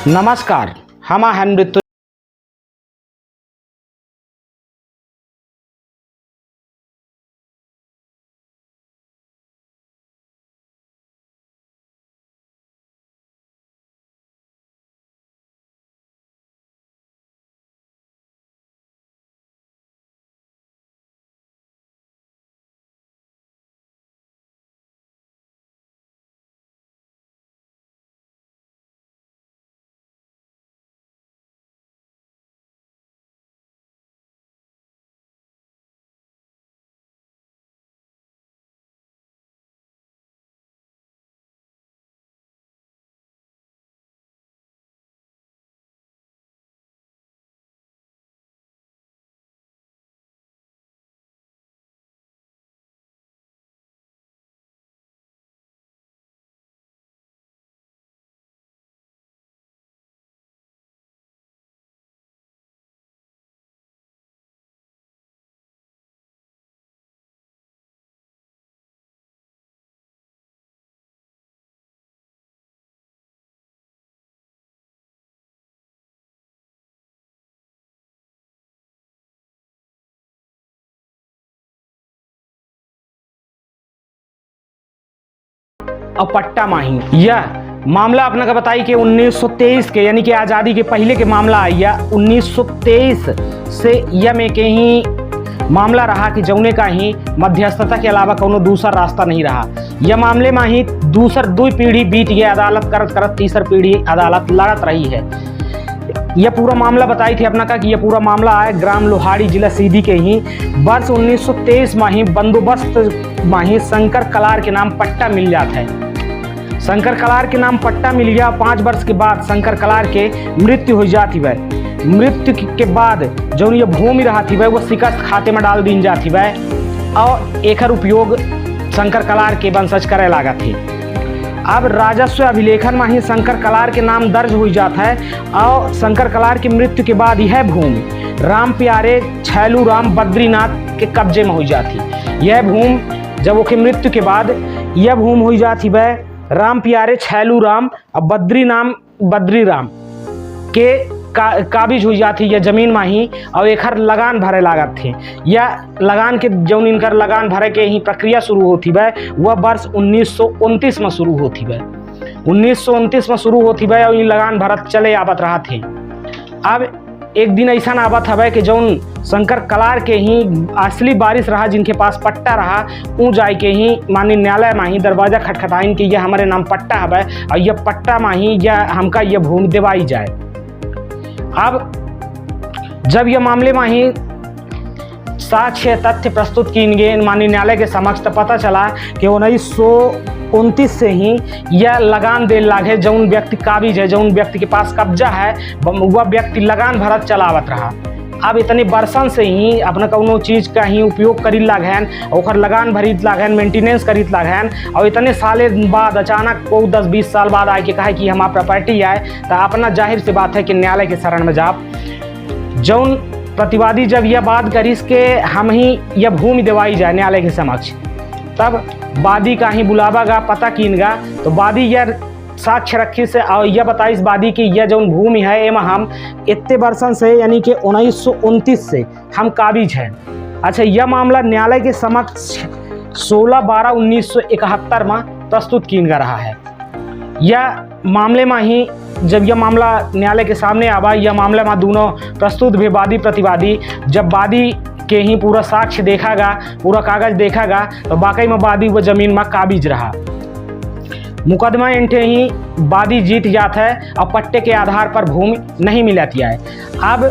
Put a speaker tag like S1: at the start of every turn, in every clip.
S1: नमस्कार, हम हैं मृत्यु। और पट्टा माही यह मामला अपना का बताई कि 1923 के यानी कि आज़ादी के पहले के मामला या 1923 से यह में के ही मामला रहा कि जौने का ही मध्यस्थता के अलावा कोनो दूसरा रास्ता नहीं रहा। यह मामले में ही दूसर दो पीढ़ी बीत गए, अदालत करत करत तीसर पीढ़ी अदालत लड़त रही है। यह पूरा मामला बताई थी अपना का कि यह पूरा मामला है ग्राम लोहाड़ी जिला सीधी के ही वर्ष 1923 में ही बंदोबस्त में ही शंकर कलार के नाम पट्टा मिल जाता है। शंकर कलार के नाम पट्टा मिल गया। 5 वर्ष के बाद शंकर कलार के मृत्यु हो जाती है। मृत्यु के बाद जो ये भूमि रहा थी वो शिकस्त खाते में डाल दी जाती है और एकर उपयोग शंकर कलार के वंशज करे लगा थे। अब राजस्व अभिलेखन में ही शंकर कलार के नाम दर्ज हो जाता है और शंकर कलार की मृत्यु के बाद यह भूमि राम प्यारे छैलू राम बद्रीनाथ के कब्जे में हो जाती। यह भूमि जब उसकी मृत्यु के बाद यह भूमि हो जाती वह राम प्यारे छैलू राम और बद्री राम के काबिज हो जाती यह जमीन में ही और एकर लगान भरे लागत थे। यह लगान के जौन इनकर लगान भरे के ही प्रक्रिया शुरू होती वह वर्ष 1929 में शुरू होती 1929 में शुरू होती और ये लगान भरत चले आवत रहा थे। अब एक दिन ऐसा आवत हवे कि जौन शंकर कलार के ही असली बारिश रहा जिनके पास पट्टा रहा ऊ जाए के ही माननीय न्यायालय में ही दरवाजा खटखटाइन कि यह हमारे नाम पट्टा हवे और यह पट्टा में ही यह हमका यह भूमि दिवाई जाए। अब जब यह मामले में ही साक्ष्य तथ्य प्रस्तुत किए गए माननीय न्यायालय के समक्ष तो पता चला कि 1929 से ही यह लगान दे लागे जौन व्यक्ति काबिज है जौन व्यक्ति के पास कब्जा है वह व्यक्ति लगान भरत चलावत रहा। अब इतने बरसन से ही अपना कौनो चीज़ का ही उपयोग करी लागन और लगान भरित लागन मेंटेनेंस करित लागन और इतने साले बाद अचानक को 10-20 साल बाद आए के कहे कि हमारा प्रॉपर्टी है तो अपना जाहिर सी बात है कि न्यायालय के शरण में जाप जौन प्रतिवादी जब यह बात करीस के हम ही यह भूमि दिवाई जाए न्यायालय के समक्ष तब वादी का ही बुलावागा पता कीनगा तो वादी यह साक्ष्य रखी से और यह बताइस वादी की यह जो भूमि है एम हम इतने वर्षन से यानी कि 1929 से हम काबिज हैं। अच्छा यह मामला न्यायालय के समक्ष 16/12/1971 में प्रस्तुत किया रहा है। यह मामले में ही जब यह मामला न्यायालय के सामने आवा यह मामले में दोनों प्रस्तुत भी वादी प्रतिवादी जब वादी के ही पूरा साक्ष्य देखागा पूरा कागज देखागा तो वाकई में वादी वह जमीन में काबिज रहा। मुकदमा इंठे ही वादी जीत जाता है और पट्टे के आधार पर भूमि नहीं मिलती है। अब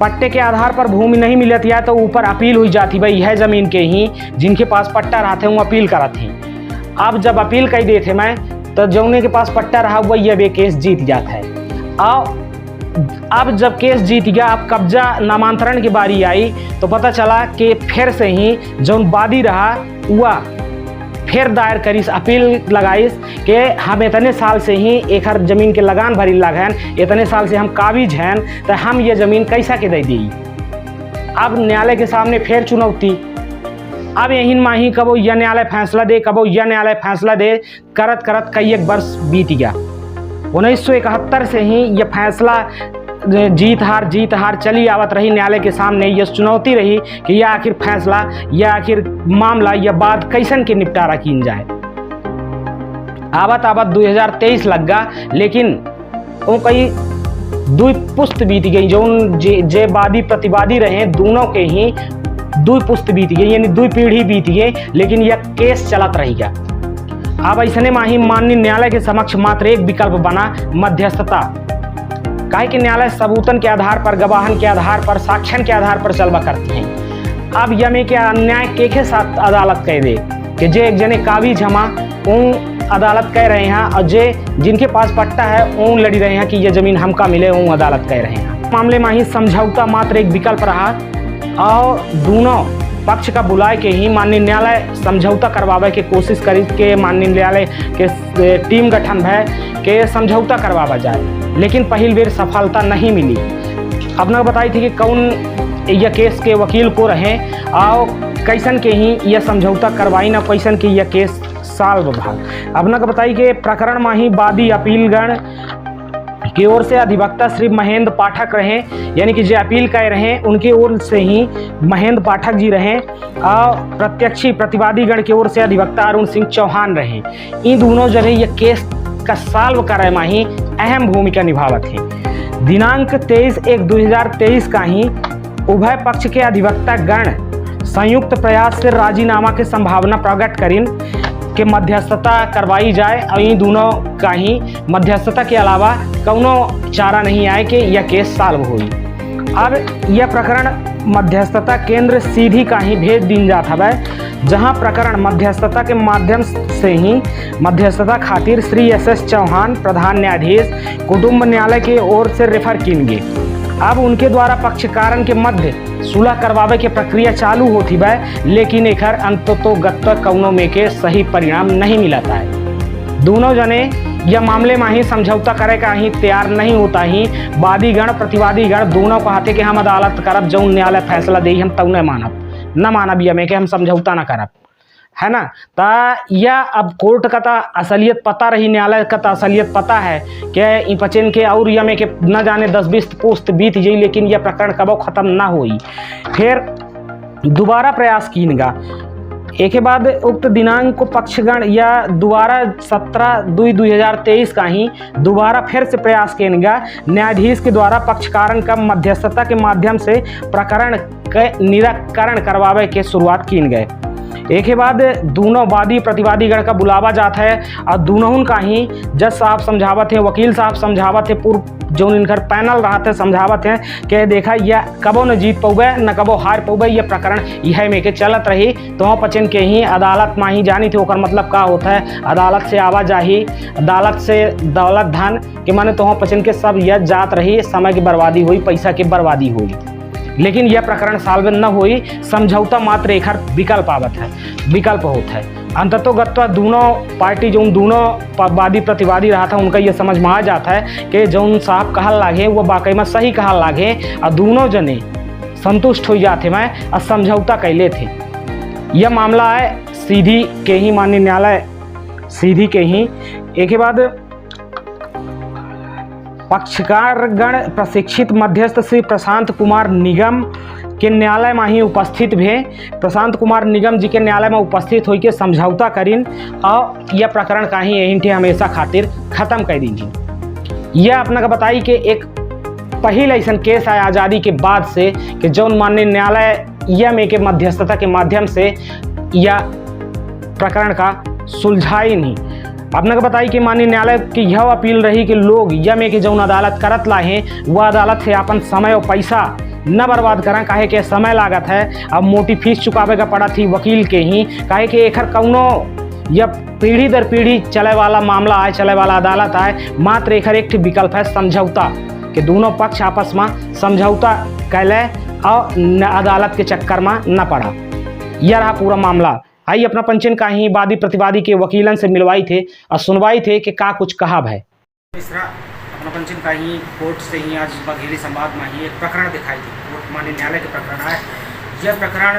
S1: पट्टे के आधार पर भूमि नहीं मिलती है तो ऊपर अपील हुई जाती भाई यह ज़मीन के ही जिनके पास पट्टा रहा थे वो अपील करा थे। अब जब अपील कर देते मैं तो जौने के पास पट्टा रहा हुआ यह वे केस जीत जाता है। और अब जब केस जीत गया अब कब्जा नामांतरण की बारी आई तो पता चला कि फिर से ही जौन वादी रहा वह फिर दायर करीस अपील लगाइस कि हम इतने साल से ही एक हर जमीन के लगान भरी लागन इतने साल से हम काबिज हैं तो हम ये ज़मीन कैसा के दे दी। अब न्यायालय के सामने फिर चुनौती। अब यही माही कबो यह न्यायालय फैसला दे कबो यह न्यायालय फैसला दे करत करत कई एक वर्ष बीत गया। 1971 से ही यह फैसला जीत हार चली आवत रही न्यायालय के सामने। यह चुनौती रही कि यह आखिर फैसला या आखिर मामला या बात कैसन के निपटारा किन जाए। आवत 2023 लग गा, लेकिन वो कई दुई पुस्त बीत गई। जो जे वादी प्रतिवादी रहे दोनों के ही दुई पुस्त बीत गई, यानी दुई पीढ़ी बीत गई, लेकिन यह केस चलत रही गया। अब ऐसने माही माननीय न्यायालय के समक्ष मात्र एक विकल्प बना, मध्यस्थता। काहे कि न्यायालय सबूतन के आधार पर, गवाहन के आधार पर, साक्ष्यन के आधार पर चलवा करती हैं। अब यमे के अन्याय के साथ अदालत कह दे कि जे एक जने काबिज हमा उन अदालत कह रहे हैं, और जे जिनके पास पट्टा है उन लड़ी रहे हैं कि यह जमीन हमका मिले, उन अदालत कह रहे हैं। मामले में ही समझौता मात्र एक विकल्प रहा और दोनों पक्ष का बुलाए के ही माननीय न्यायालय समझौता करवावे के कोशिश करी के माननीय न्यायालय के टीम गठन भय के समझौता करवावा जाए, लेकिन पहली बेर सफलता नहीं मिली। अपना बताई थी कि कौन यह केस के वकील को रहे और कैसन के ही यह समझौता करवाई ना, कैसन के यह केस साल भाग। अपना को बताई कि प्रकरण में ही वादी अपीलगण की ओर से अधिवक्ता श्री महेंद्र पाठक रहे, यानी कि जो अपील कर रहे हैं उनकी ओर से ही महेंद्र पाठक जी रहे, और प्रत्यक्षी प्रतिवादी गण की ओर से अधिवक्ता अरुण सिंह चौहान रहे। इन दोनों जने ये केस का सॉल्व करे में ही अहम भूमिका निभावत है। दिनांक 23/1/2023 का ही उभय पक्ष के अधिवक्ता गण संयुक्त प्रयास से राजीनामा की संभावना प्रकट करिन के मध्यस्थता करवाई जाए, और इन दोनों का ही मध्यस्थता के अलावा कौनो चारा नहीं आए कि यह केस सॉल्व हुई। अब यह प्रकरण मध्यस्थता केंद्र सीधी का ही भेज दिन जात हवै, जहां प्रकरण मध्यस्थता के माध्यम से ही मध्यस्थता खातिर श्री SS चौहान प्रधान न्यायाधीश कुटुंब न्यायालय के ओर से रेफर किन गे। अब उनके द्वारा पक्षकारण के मध्य सुलह करवावे के प्रक्रिया चालू होती है, लेकिन एकर अंततोगत्वा कौनो में के सही परिणाम नहीं मिलता है। दोनों जने यह मामले में ही समझौता करे का ही तैयार नहीं होता ही वादी गण प्रतिवादी गण दोनों कहते कि हम अदालत करब, जो न्यायालय फैसला दे हम तब न मानब यह के हम समझौता न करब, है ना। ता यह अब कोर्ट का ता असलियत पता रही, न्यायालय का ता असलियत पता है कि इन पचेन के और यमे के न जाने 10-20 पोस्ट बीत जाई, लेकिन यह प्रकरण कबो खत्म ना हुई। फिर दोबारा प्रयास कीनगा एक के बाद उक्त दिनांक को पक्षगण या दोबारा 17/2/2023 का ही दोबारा फिर से प्रयास किएगा न्यायाधीश के द्वारा पक्षकारण का मध्यस्थता के माध्यम से प्रकरण के निराकरण करवावे के शुरुआत किन गए। एक के बाद दोनों वादी प्रतिवादी गण का बुलावा जाता है, और दोनों का ही जज साहब समझावत है, वकील साहब समझावत है, पूर्व जो इनकर पैनल रहा थे समझावत है कि देखा यह कबो न जीत पौबे न कबो हार पौबे, यह प्रकरण यह में के चलत रही। तो पचन के ही अदालत में ही जानी थी ओकर मतलब का होता है, अदालत से आवाजाही, अदालत से दौलत धन के माने तो पचन के सब यह जात रही, समय की बर्बादी हुई, पैसा की बर्बादी हुई, लेकिन यह प्रकरण सॉल्व न हुई। समझौता मात्र एक विकल्प आवत है, विकल्प होता है। अंततोगत्वा दोनों पार्टी जो दोनों वादी प्रतिवादी रहा था उनका यह समझ में आ जाता है कि जौन साहब कहल लागे वो वाकई में सही कहल लागे, और दोनों जने संतुष्ट हो जाते मैं और समझौता कैले थे। यह मामला है सीधी के ही माननीय न्यायालय सीधी के ही। एक के बाद पक्षकारगण प्रशिक्षित मध्यस्थ श्री प्रशांत कुमार निगम के न्यायालय में ही उपस्थित भे। प्रशांत कुमार निगम जी के न्यायालय में उपस्थित होकर समझौता करीन और यह प्रकरण का ही यहीं हमेशा खातिर खत्म कर दी। यह अपना का बताई कि एक पहल ऐसा केस है आज़ादी के बाद से कि जौन माननीय न्यायालय यह में के मध्यस्थता के माध्यम से यह प्रकरण का सुलझाई नहीं। अपने को बताई कि माननीय न्यायालय की यह अपील रही कि लोग यह में कि जौन अदालत करत लाए वह अदालत से अपन समय और पैसा न बर्बाद करें, काहे के समय लागत है, अब मोटी फीस चुकावे का पड़ा थी वकील के ही, काहे के एखर कौनो यह पीढ़ी दर पीढ़ी चले वाला मामला आए, चले वाला अदालत आए, मात्र एखर एक विकल्प है समझौता, कि दोनों पक्ष आपस में समझौता कैले और अदालत के चक्कर में न पड़ा। यह रहा पूरा मामला। आई अपना पंचन का ही वादी प्रतिवादी के वकीलन से मिलवाई थे और सुनवाई थे कि का कुछ कहा है। अपना पंचन का ही कोर्ट से ही आज बघेली संवाद में ही एक प्रकरण दिखाई थी। कोर्ट माननीय न्यायालय के प्रकरण है। यह प्रकरण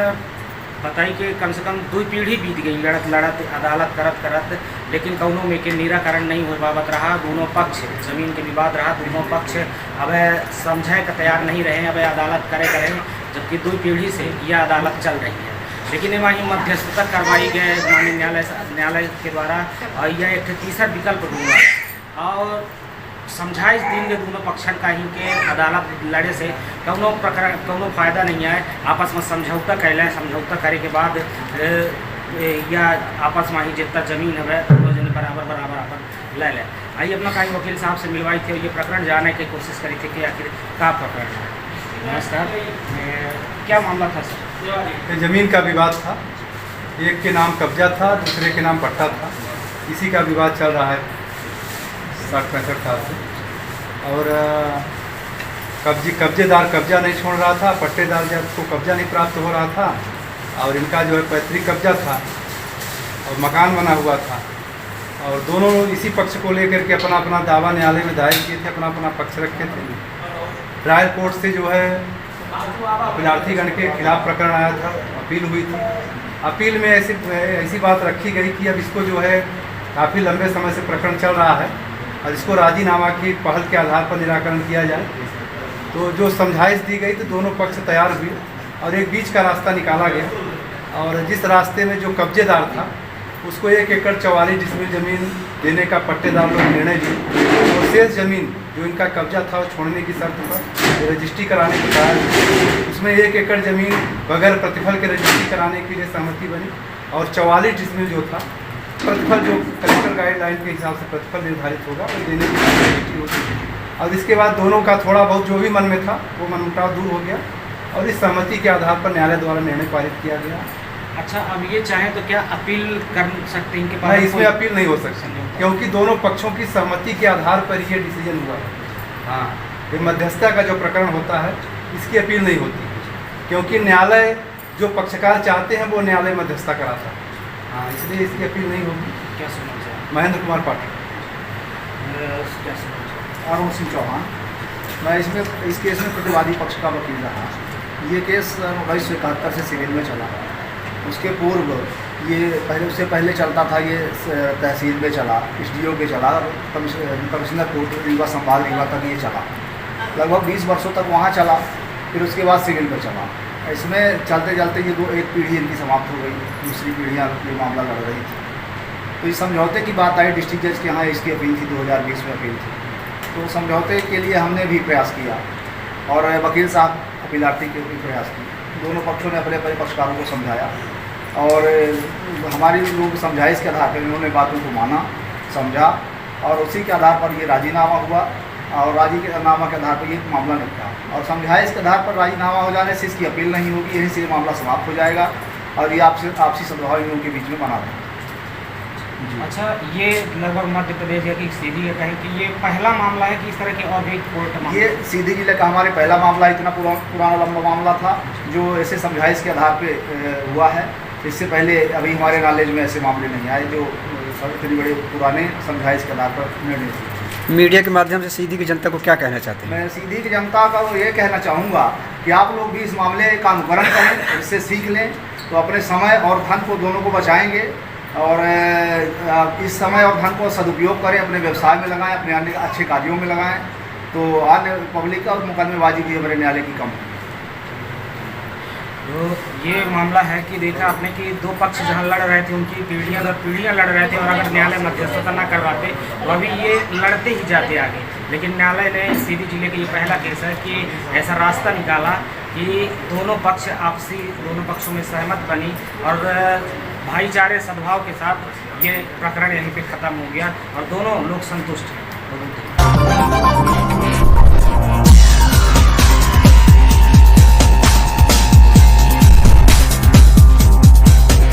S1: बताई कि कम से कम 2 पीढ़ी बीत गई लड़त अदालत करत, लेकिन कौनो में के निराकरण नहीं हो पावत रहा। दोनों पक्ष जमीन के विवाद रहा, दोनों पक्ष अब समझे का तैयार नहीं रहे, अब अदालत करें, जबकि 2 पीढ़ी से यह अदालत चल रही है। लेकिन एमा ही मध्यस्थता करवाई गए माननीय न्यायालय के द्वारा, और यह एक तीसरा विकल्प दूंगा और समझाइश देंगे दोनों पक्षन का ही के अदालत लड़े से कौनो फायदा नहीं है। आपस में समझौता कैलें, समझौता करे के बाद या आपस में ही जितना जमीन है दोनों बराबर अपन ले लें। आइए अपना कहीं वकील साहब से मिलवाई थे, ये प्रकरण जानने की कोशिश करी थी कि आखिर क्या प्रकरण है। नमस्कार, क्या मामला था सर?
S2: ज़मीन का विवाद था, एक के नाम कब्जा था, दूसरे के नाम पट्टा था। इसी का विवाद चल रहा है 60-65 साल से। और कब्जेदार कब्जा नहीं छोड़ रहा था, पट्टेदार को कब्जा नहीं प्राप्त हो रहा था, और इनका जो है पैतृक कब्जा था और मकान बना हुआ था। और दोनों इसी पक्ष को लेकर के अपना अपना दावा न्यायालय में दायर किए थे, अपना अपना पक्ष रखे थे। ट्रायल कोर्ट से जो है अपीलार्थीगण के खिलाफ प्रकरण आया था, अपील हुई थी। अपील में ऐसी बात रखी गई कि अब इसको जो है काफ़ी लंबे समय से प्रकरण चल रहा है और इसको राजीनामा की पहल के आधार पर निराकरण किया जाए। तो जो समझाइश दी गई तो दोनों पक्ष तैयार हुए और एक बीच का रास्ता निकाला गया। और जिस रास्ते में जो कब्जेदार था उसको 1 एकड़ 44 डिसमिल ज़मीन देने का पट्टेदार लोग निर्णय लिए, और शेष ज़मीन जो इनका कब्जा था वो छोड़ने की शर्त पर रजिस्ट्री कराने के बाद उसमें 1 एकड़ ज़मीन बगैर प्रतिफल के रजिस्ट्री कराने के लिए सहमति बनी। और 44 डिसमिल जो था प्रतिफल जो कलेक्टर गाइडलाइन के हिसाब से प्रतिफल निर्धारित होगा वो देने की रजिस्ट्री होगी। और इसके बाद दोनों का थोड़ा बहुत जो भी मन में था वो मनमुटाव दूर हो गया और इस सहमति के आधार पर न्यायालय द्वारा निर्णय पारित किया गया।
S1: अच्छा, अब ये चाहें तो क्या अपील कर सकते हैं इनके पास?
S2: नहीं, इसमें अपील नहीं हो सकती क्योंकि दोनों पक्षों की सहमति के आधार पर ये डिसीजन हुआ है। हाँ, ये मध्यस्थता का जो प्रकरण होता है इसकी अपील नहीं होती, क्योंकि न्यायालय जो पक्षकार चाहते हैं वो न्यायालय मध्यस्थता कराता है। हाँ, इसलिए इसकी अपील नहीं होगी।
S1: क्या सुना चाहिए?
S2: महेंद्र कुमार पाठक।
S1: क्या सुना?
S3: अरुण सिंह चौहान। मैं इस केस में प्रतिवादी पक्ष का वकील रहा। ये केस 1971 से सिविल में चला। उसके पूर्व उससे पहले चलता था, ये तहसील में चला, SDO पे चला, कमिश्नर कोर्ट रीवा संभाग रीवा तक ये चला। लगभग 20 वर्षों तक वहाँ चला, फिर उसके बाद सिविल में चला। इसमें चलते चलते ये एक पीढ़ी इनकी समाप्त हो गई, दूसरी पीढ़ियाँ ये मामला लड़ रही थी। तो इस समझौते की बात आई, डिस्ट्रिक्ट जज के यहाँ इसकी अपील थी, 2020 में अपील थी। तो समझौते के लिए हमने भी प्रयास किया और वकील साहब अपीलार्थी के भी प्रयास किए। दोनों पक्षों ने अपने अपने पक्षकारों को समझाया और हमारी लोग समझाइश के आधार पर उन्होंने बातों को माना, समझा, और उसी के आधार पर ये राजीनामा हुआ और राजीनामा के आधार पर ये मामला निपटा। और समझाइश के आधार पर राजीनामा हो जाने से इसकी अपील नहीं होगी, यहीं से ये मामला समाप्त हो जाएगा और ये आपसी सद्भाव इन लोगों के बीच में बना रहेगा।
S1: अच्छा, ये लगभग मध्य प्रदेश की सीधी कहें कि ये पहला मामला है कि इस तरह के और भी कोर्ट मामला?
S3: ये सीधी जिले का हमारे पहला मामला, इतना पुराना लंबा मामला था जो ऐसे समझाइश के आधार पे हुआ है। इससे पहले अभी हमारे नॉलेज में ऐसे मामले नहीं आए जो इतने बड़े पुराने समझाइश के आधार पर निर्णय हुए।
S4: मीडिया के माध्यम से सीधी की जनता को क्या कहना चाहते हैं?
S3: मैं सीधी की जनता का ये कहना चाहूँगा कि आप लोग भी इस मामले का अनुकरण करें, इससे सीख लें, तो अपने समय और धन को दोनों को बचाएंगे और इस समय और धन को सदुपयोग करें, अपने व्यवसाय में लगाएं, अपने अन्य अच्छे कार्यों में लगाएं, तो अन्य पब्लिक और मुकदमेबाजी भी हमारे न्यायालय की कम है।
S1: तो ये मामला है कि देखा आपने कि 2 पक्ष जहाँ लड़ रहे थे उनकी पीढ़ियाँ लड़ रहे थे और अगर न्यायालय मध्यस्थता न करवाते तो अभी ये लड़ते ही जाते आगे। लेकिन न्यायालय ने सीधी जिले का ये पहला केस है कि ऐसा रास्ता निकाला कि दोनों पक्षों में सहमत बनी और भाईचारे सद्भाव के साथ ये प्रकरण यहीं पे ख़त्म हो गया और दोनों लोग संतुष्ट हैं।